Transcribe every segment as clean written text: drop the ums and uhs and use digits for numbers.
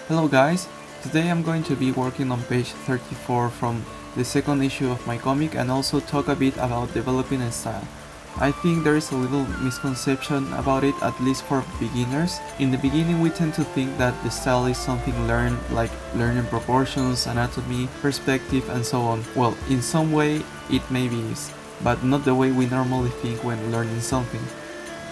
Hello guys, today I'm going to be working on page 34 from the second issue of my comic and also talk a bit about developing a style. I think there is a little misconception about it, at least for beginners. In the beginning we tend to think that the style is something learned, like learning proportions, anatomy, perspective and so on. Well, in some way it maybe is, but not the way we normally think when learning something.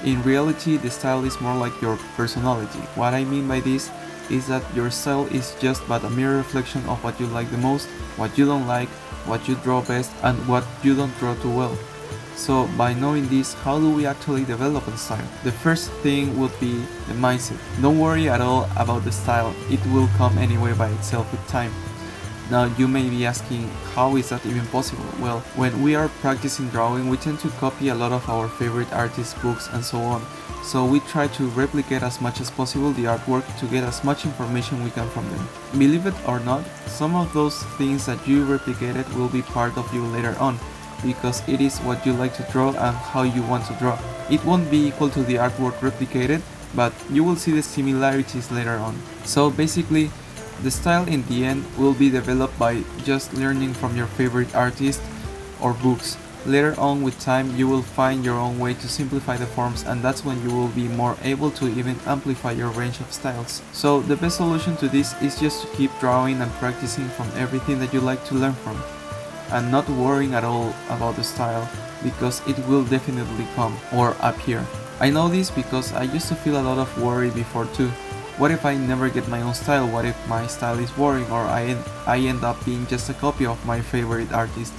In reality, the style is more like your personality. What I mean by this is that your style is just but a mere reflection of what you like the most, what you don't like, what you draw best, and what you don't draw too well. So by knowing this, how do we actually develop a style? The first thing would be the mindset. Don't worry at all about the style, it will come anyway by itself with time. Now you may be asking, how is that even possible? Well, when we are practicing drawing, we tend to copy a lot of our favorite artists' books and so on. So we try to replicate as much as possible the artwork to get as much information we can from them. Believe it or not, some of those things that you replicated will be part of you later on, because it is what you like to draw and how you want to draw. It won't be equal to the artwork replicated, but you will see the similarities later on. So basically, the style in the end will be developed by just learning from your favorite artist or books. Later on with time you will find your own way to simplify the forms, and that's when you will be more able to even amplify your range of styles. So the best solution to this is just to keep drawing and practicing from everything that you like to learn from, and not worrying at all about the style, because it will definitely come or appear. I know this because I used to feel a lot of worry before too. What if I never get my own style? What if my style is boring, or I end up being just a copy of my favorite artist?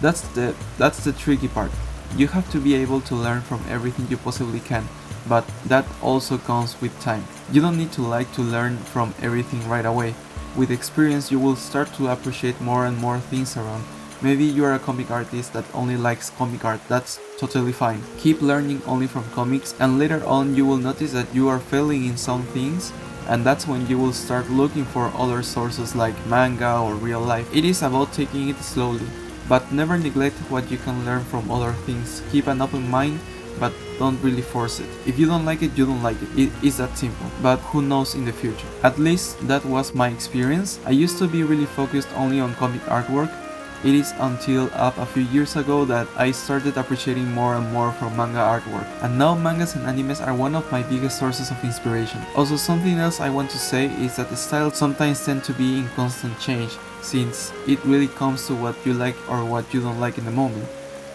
That's the tricky part. You have to be able to learn from everything you possibly can, but that also comes with time. You don't need to like to learn from everything right away. With experience you will start to appreciate more and more things around. Maybe you are a comic artist that only likes comic art, that's totally fine. Keep learning only from comics, and later on you will notice that you are failing in some things, and that's when you will start looking for other sources like manga or real life. It is about taking it slowly, but never neglect what you can learn from other things. Keep an open mind, but don't really force it. If you don't like it, you don't like it. It is that simple. But who knows in the future? At least that was my experience. I used to be really focused only on comic artwork. It is until up a few years ago that I started appreciating more and more from manga artwork. And now mangas and animes are one of my biggest sources of inspiration. Also, something else I want to say is that the styles sometimes tend to be in constant change, since it really comes to what you like or what you don't like in the moment.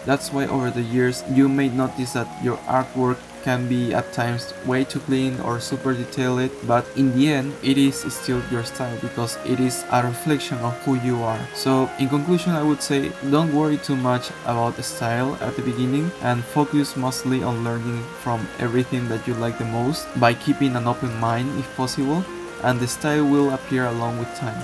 That's why over the years you may notice that your artwork can be at times way too clean or super detailed, but in the end it is still your style because it is a reflection of who you are. So in conclusion, I would say don't worry too much about the style at the beginning and focus mostly on learning from everything that you like the most by keeping an open mind if possible, and the style will appear along with time.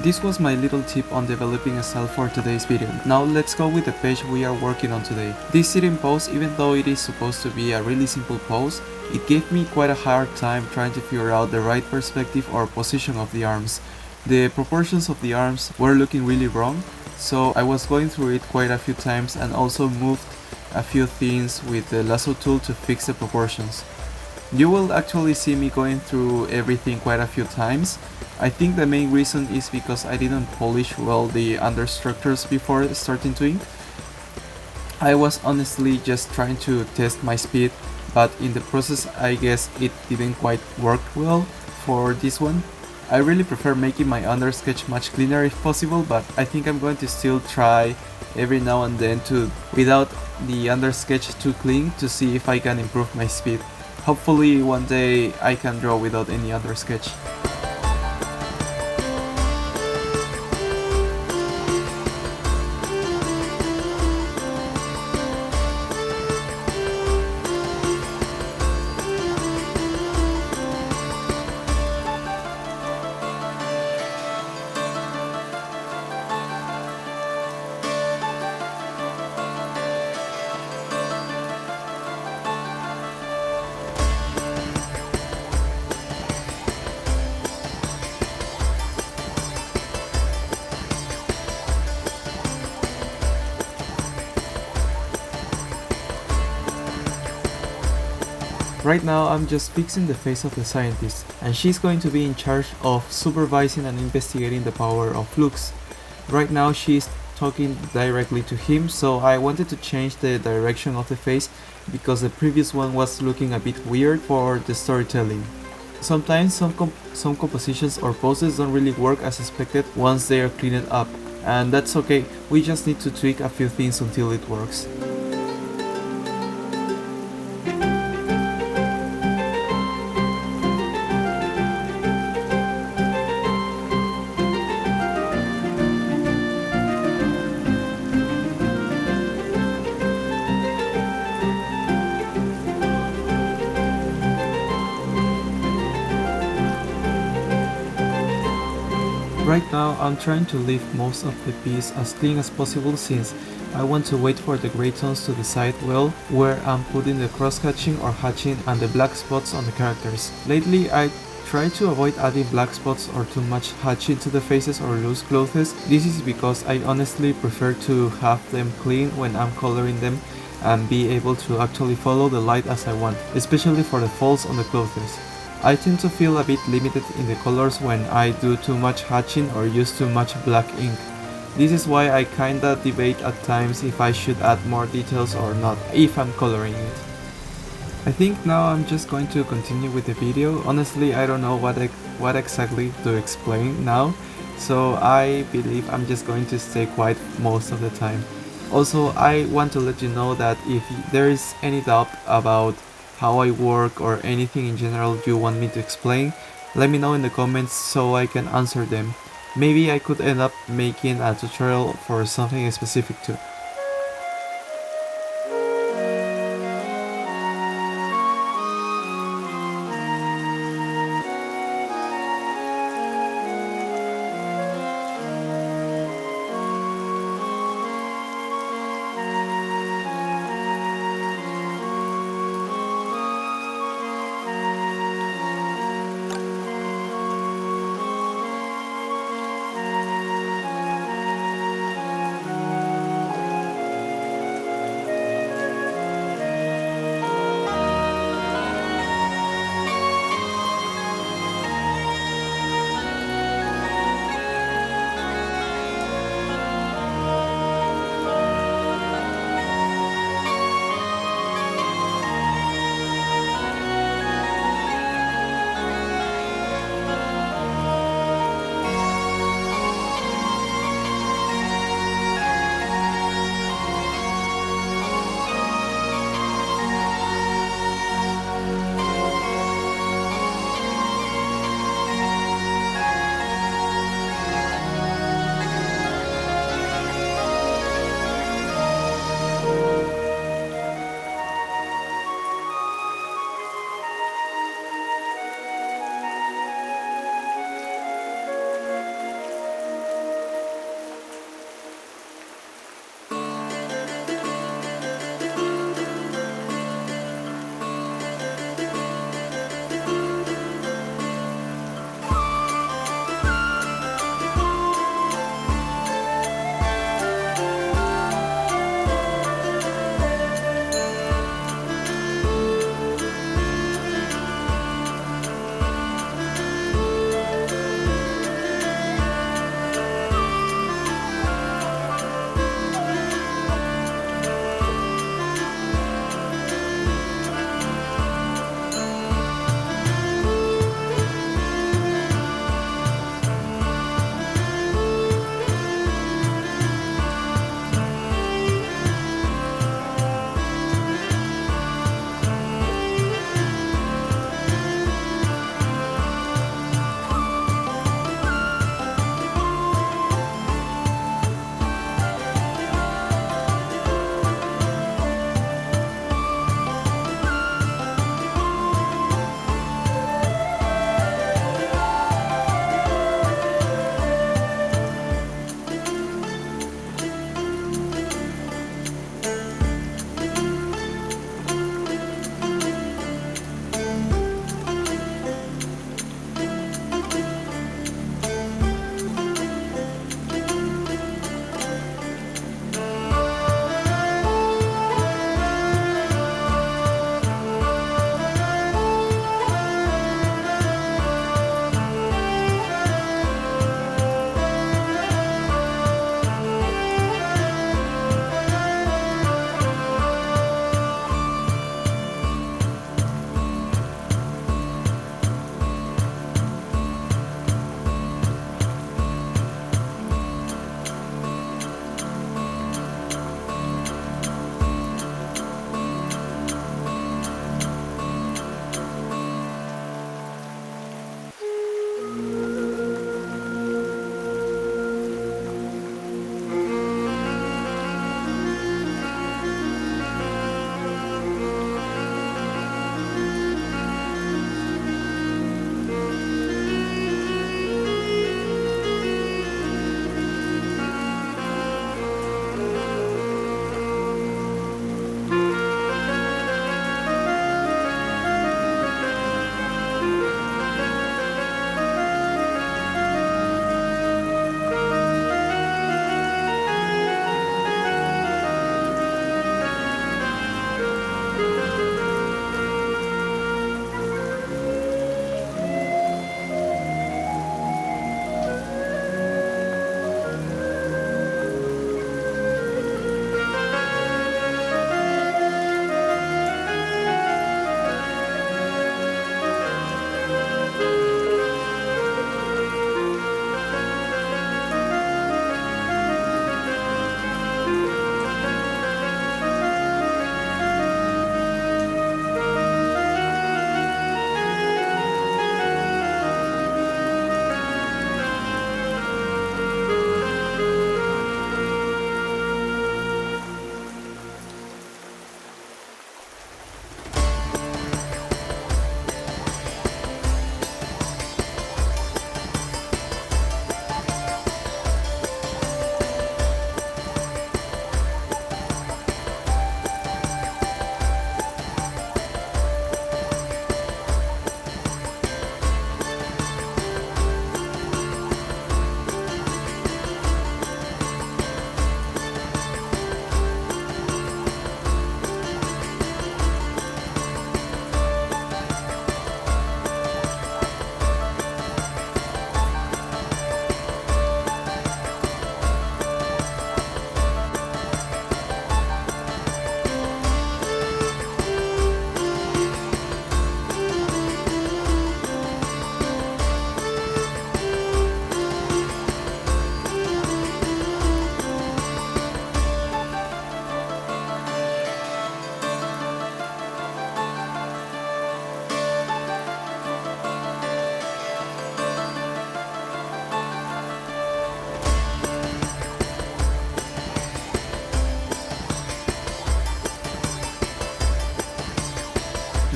This was my little tip on developing a style for today's video. Now let's go with the page we are working on today. This sitting pose, even though it is supposed to be a really simple pose, it gave me quite a hard time trying to figure out the right perspective or position of the arms. The proportions of the arms were looking really wrong, so I was going through it quite a few times and also moved a few things with the lasso tool to fix the proportions. You will actually see me going through everything quite a few times. I think the main reason is because I didn't polish well the understructures before starting to ink. I was honestly just trying to test my speed, but in the process I guess it didn't quite work well for this one. I really prefer making my undersketch much cleaner if possible, but I think I'm going to still try every now and then to without the undersketch too clean to see if I can improve my speed. Hopefully one day I can draw without any undersketch. Right now I'm just fixing the face of the scientist, and she's going to be in charge of supervising and investigating the power of Lux. Right now she's talking directly to him, so I wanted to change the direction of the face because the previous one was looking a bit weird for the storytelling. Sometimes some compositions or poses don't really work as expected once they are cleaned up, and that's okay, we just need to tweak a few things until it works. Right now I'm trying to leave most of the piece as clean as possible since I want to wait for the gray tones to decide well where I'm putting the cross-hatching or hatching and the black spots on the characters. Lately I try to avoid adding black spots or too much hatching to the faces or loose clothes. This is because I honestly prefer to have them clean when I'm coloring them and be able to actually follow the light as I want, especially for the folds on the clothes. I tend to feel a bit limited in the colors when I do too much hatching or use too much black ink. This is why I kinda debate at times if I should add more details or not, if I'm coloring it. I think now I'm just going to continue with the video. Honestly, I don't know what exactly to explain now, so I believe I'm just going to stay quiet most of the time. Also, I want to let you know that if there is any doubt about how I work or anything in general you want me to explain, let me know in the comments so I can answer them. Maybe I could end up making a tutorial for something specific too.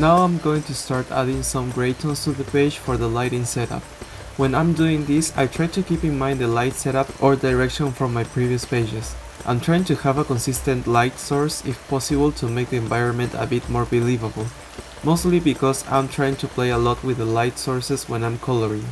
Now I'm going to start adding some gray tones to the page for the lighting setup. When I'm doing this, I try to keep in mind the light setup or direction from my previous pages. I'm trying to have a consistent light source if possible to make the environment a bit more believable, mostly because I'm trying to play a lot with the light sources when I'm coloring.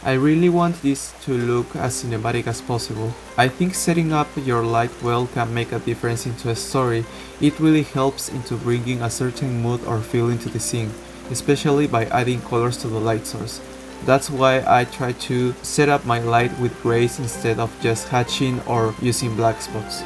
I really want this to look as cinematic as possible. I think setting up your light well can make a difference into a story. It really helps into bringing a certain mood or feel into the scene, especially by adding colors to the light source. That's why I try to set up my light with grays instead of just hatching or using black spots.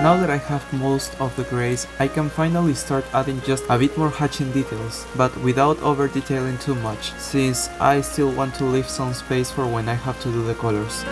Now that I have most of the grays, I can finally start adding just a bit more hatching details, but without over detailing too much, since I still want to leave some space for when I have to do the colors.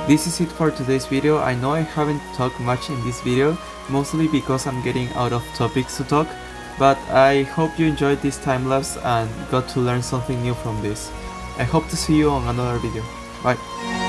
This is it for today's video. I know I haven't talked much in this video, mostly because I'm getting out of topics to talk, but I hope you enjoyed this time lapse and got to learn something new from this. I hope to see you on another video. Bye.